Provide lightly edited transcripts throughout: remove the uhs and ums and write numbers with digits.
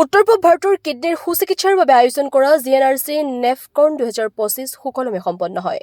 উত্তৰ পূব ভাৰতৰ কিডনিৰ সুচিকিৎসাৰ বাবে আয়োজন কৰা জিএনআৰচি নেফকন 2025 সুকলমে সম্পন্ন হয়।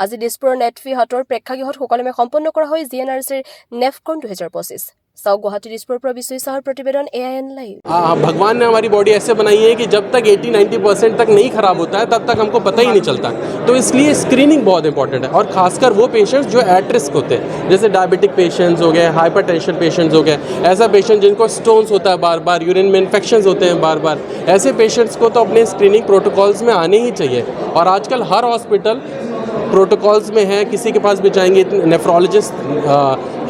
আজি দিছপুৰৰ নেটফি হাটৰ প্ৰেক্ষাগৃহত সুকলমে সম্পন্ন কৰা হয় জিএনআৰচিৰ নেফকন 2025। साउथ गुवाहाटी दिसपुर पर विश्व साहर प्रतिवेदन AIN लाइव। भगवान ने हमारी बॉडी ऐसे बनाई है कि जब तक 80-90% तक नहीं खराब होता है तब तक हमको पता ही नहीं चलता। तो इसलिए स्क्रीनिंग बहुत इंपॉर्टेंट है, और खासकर वो पेशेंट्स जो एट रिस्क होते हैं, जैसे डायबिटिक पेशेंट्स हो गए, हाइपरटेंशन पेशेंट्स हो गए, ऐसा पेशेंट जिनको स्टोन्स होता है बार बार, यूरिन में इन्फेक्शंस होते हैं बार बार, ऐसे पेशेंट्स को तो अपने स्क्रीनिंग प्रोटोकॉल्स में आने ही चाहिए। और आजकल हर हॉस्पिटल प्रोटोकॉल्स में है, किसी के पास भी जाएंगे नेफ्रोलॉजिस्ट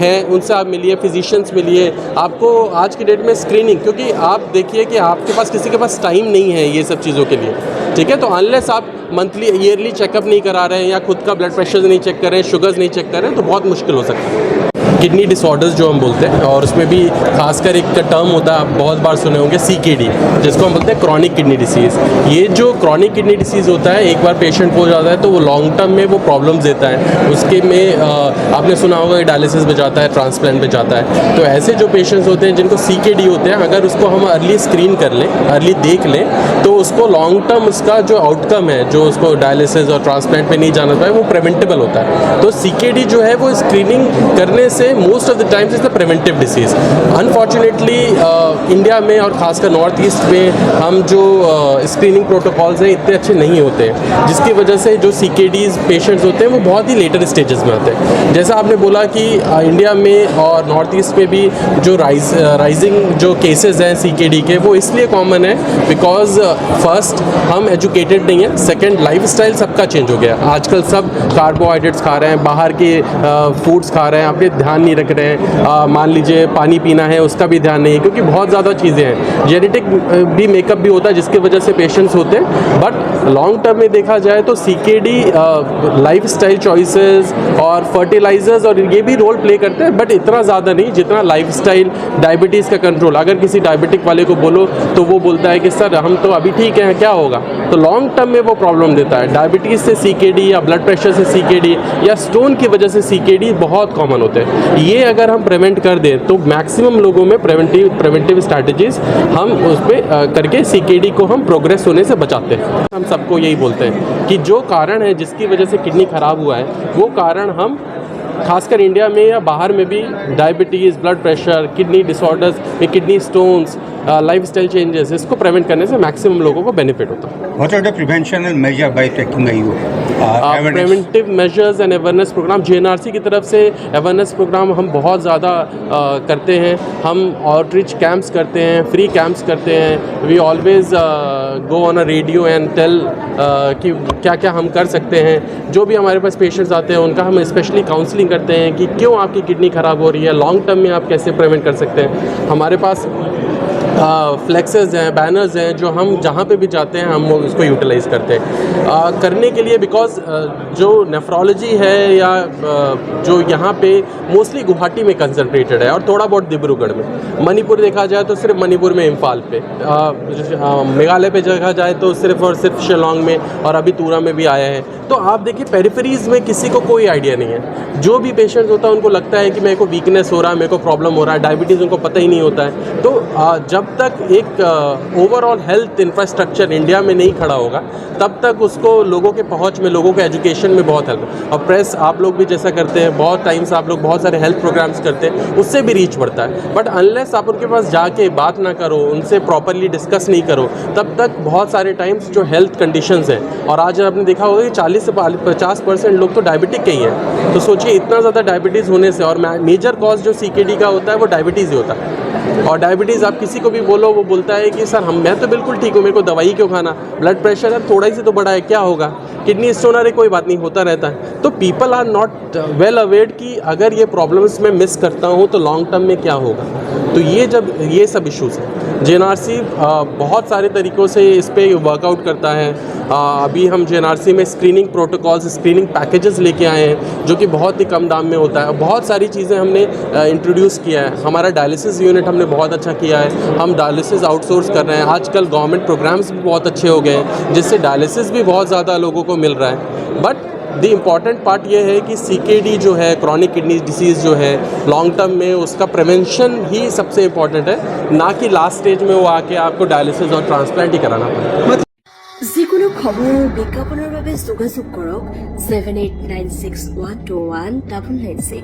हैं, उनसे आप मिलिए, फिजिशियंस मिलिए। आपको आज की डेट में स्क्रीनिंग, क्योंकि आप देखिए कि आपके पास किसी के पास टाइम नहीं है ये सब चीज़ों के लिए, ठीक है। तो अनलेस आप मंथली ईयरली चेकअप नहीं करा रहे हैं या खुद का ब्लड प्रेशर नहीं चेक कर रहे हैं, शुगर्स नहीं चेक कर रहे हैं, तो बहुत मुश्किल हो सकता है। किडनी डिसऑर्डर्स जो हम बोलते हैं, और उसमें भी खासकर एक टर्म होता है, आप बहुत बार सुने होंगे, CKD, जिसको हम बोलते हैं क्रॉनिक किडनी डिसीज़। ये जो क्रॉनिक किडनी डिसीज़ होता है, एक बार पेशेंट हो जाता है तो वो लॉन्ग टर्म में वो प्रॉब्लम्स देता है। उसके में आपने सुना होगा कि डायलिसिस में जाता है, ट्रांसप्लांट में जाता है। तो ऐसे जो पेशेंट्स होते हैं जिनको CKD होते हैं, अगर उसको हम अर्ली स्क्रीन कर लें, अर्ली देख लें, तो उसको लॉन्ग टर्म उसका जो आउटकम है, जो उसको डायलिसिस और ट्रांसप्लांट पे नहीं जाना पाए, वो प्रिवेंटेबल होता है। तो CKD जो है वो स्क्रीनिंग करने से most of the times is the preventive disease. Unfortunately India में और खासकर नॉर्थ ईस्ट में हम जो स्क्रीनिंग प्रोटोकॉल्स हैं इतने अच्छे नहीं होते, जिसकी वजह से जो CKDs पेशेंट्स होते हैं वो बहुत ही लेटर स्टेजेस में आते हैं। जैसा आपने बोला कि इंडिया में और नॉर्थ ईस्ट में भी जो राइजिंग जो केसेस हैं CKD के, वो इसलिए कॉमन है बिकॉज फर्स्ट हम एजुकेटेड नहीं है, सेकेंड लाइफस्टाइल सबका चेंज हो गया। आजकल सब कार्बोहाइड्रेट्स खा रहे हैं, बाहर के फूड्स खा रहे हैं, अपने ध्यान नहीं रख रहे हैं। मान लीजिए पानी पीना है, उसका भी ध्यान नहीं है, क्योंकि बहुत ज़्यादा चीज़ें हैं। जेनेटिक भी मेकअप भी होता है जिसकी वजह से पेशेंट्स होते हैं। बट लॉन्ग टर्म में देखा जाए तो CKD लाइफस्टाइल चॉइसेस और फर्टिलाइजर्स और ये भी रोल प्ले करते हैं, बट इतना ज़्यादा नहीं जितना लाइफस्टाइल, डायबिटीज़ का कंट्रोल। अगर किसी डायबिटिक वाले को बोलो तो वो बोलता है कि सर हम तो अभी ठीक हैं, क्या होगा, तो लॉन्ग टर्म में वो प्रॉब्लम देता है। डायबिटीज़ से CKD या ब्लड प्रेशर से CKD या स्टोन की वजह से CKD बहुत कॉमन होते हैं। ये अगर हम प्रिवेंट कर दें तो मैक्सिमम लोगों में प्रिवेंटिव स्ट्रैटेजीज हम उस पर करके CKD को हम प्रोग्रेस होने से बचाते हैं। हम सबको यही बोलते हैं कि जो कारण है जिसकी वजह से किडनी खराब हुआ है, वो कारण हम खासकर इंडिया में या बाहर में भी diabetes, blood pressure, kidney disorders, kidney stones, lifestyle changes, इसको प्रिवेंट करने से मैक्सिमम लोगों को बेनिफिट होता है। What are the preventional measures by taking IU? Preventive measures and awareness program, JNRC की तरफ से अवेयरनेस प्रोग्राम हम बहुत ज़्यादा करते हैं। हम आउटरीच कैंप्स करते हैं, फ्री कैंप्स करते हैं। We always go on a radio and tell कि क्या क्या हम कर सकते हैं। जो भी हमारे पास पेशेंट्स आते हैं उनका हम स्पेशली काउंसलिंग करते हैं कि क्यों आपकी किडनी ख़राब हो रही है, लॉन्ग टर्म में आप कैसे प्रिवेंट कर सकते हैं। हमारे पास फ्लेक्सेस हैं, बैनर्स हैं, जो हम जहाँ पे भी जाते हैं हम उसको यूटिलाइज़ करते हैं करने के लिए, बिकॉज जो नेफ्रोलॉजी है या जो यहाँ पे मोस्टली गुवाहाटी में कंसंट्रेटेड है और थोड़ा बहुत डिब्रूगढ़ में। मणिपुर देखा जाए तो सिर्फ मणिपुर में, इम्फाल पे, मेघालय पे देखा जाए तो सिर्फ और सिर्फ शिलोंग में, और अभी तुरा में भी आया है। तो आप देखिए पेरिफेरीज में किसी को कोई आइडिया नहीं है। जो भी पेशेंट्स होता है उनको लगता है कि मेरे को वीकनेस हो रहा है, मेरे को प्रॉब्लम हो रहा है, डायबिटीज़ उनको पता ही नहीं होता है। तो जब तक एक ओवरऑल हेल्थ इंफ्रास्ट्रक्चर इंडिया में नहीं खड़ा होगा तब तक उसको लोगों के पहुंच में, लोगों के एजुकेशन में बहुत हेल्प। और प्रेस आप लोग भी जैसा करते हैं, बहुत टाइम्स आप लोग बहुत सारे हेल्थ प्रोग्राम्स करते हैं, उससे भी रीच बढ़ता है। बट अनलेस आप उनके पास जाके बात ना करो, उनसे प्रॉपरली डिस्कस नहीं करो, तब तक बहुत सारे टाइम्स जो हेल्थ कंडीशंस हैं, और आज आपने देखा होगा कि 40 से 50% लोग तो डायबिटिक के ही हैं। तो सोचिए इतना ज़्यादा डायबिटीज़ होने से, और मेजर कॉज जो CKD का होता है वो डायबिटीज़ ही होता है। और डायबिटीज़ आप किसी को भी बोलो वो बोलता है कि सर मैं तो बिल्कुल ठीक हूँ, मेरे को दवाई क्यों खाना, ब्लड प्रेशर है थोड़ा ही से तो बढ़ा है, क्या होगा, किडनी स्टोन, अरे कोई बात नहीं, होता रहता है। तो people are not well aware कि अगर ये प्रॉब्लम्स मैं मिस करता हूँ तो लॉन्ग टर्म में क्या होगा। तो ये सब इश्यूज़ हैं। JNRC बहुत सारे तरीक़ों से इस पर वर्कआउट करता है। अभी हम JNRC में स्क्रीनिंग प्रोटोकॉल्स, स्क्रीनिंग पैकेजेस लेके आए हैं जो कि बहुत ही कम दाम में होता है। बहुत सारी चीज़ें हमने इंट्रोड्यूस किया है। हमारा डायलिसिस यूनिट हमने बहुत अच्छा किया है, हम डायलिसिस आउटसोर्स कर रहे हैं। आजकल गवर्नमेंट प्रोग्राम्स भी बहुत अच्छे हो गए हैं जिससे डायलिसिस भी बहुत ज़्यादा लोगों को मिल रहा है। बट द इम्पॉर्टेंट पार्ट ये है कि CKD जो है, क्रॉनिक किडनी डिसीज़ जो है, लॉन्ग टर्म में उसका प्रिवेंशन ही सबसे इम्पॉर्टेंट है, ना कि लास्ट स्टेज में वो आके आपको डायलिसिस और ट्रांसप्लांट ही कराना पड़े। যিকোনো খবৰ বিজ্ঞাপনৰ বাবে যোগাযোগ কৰক 7896121996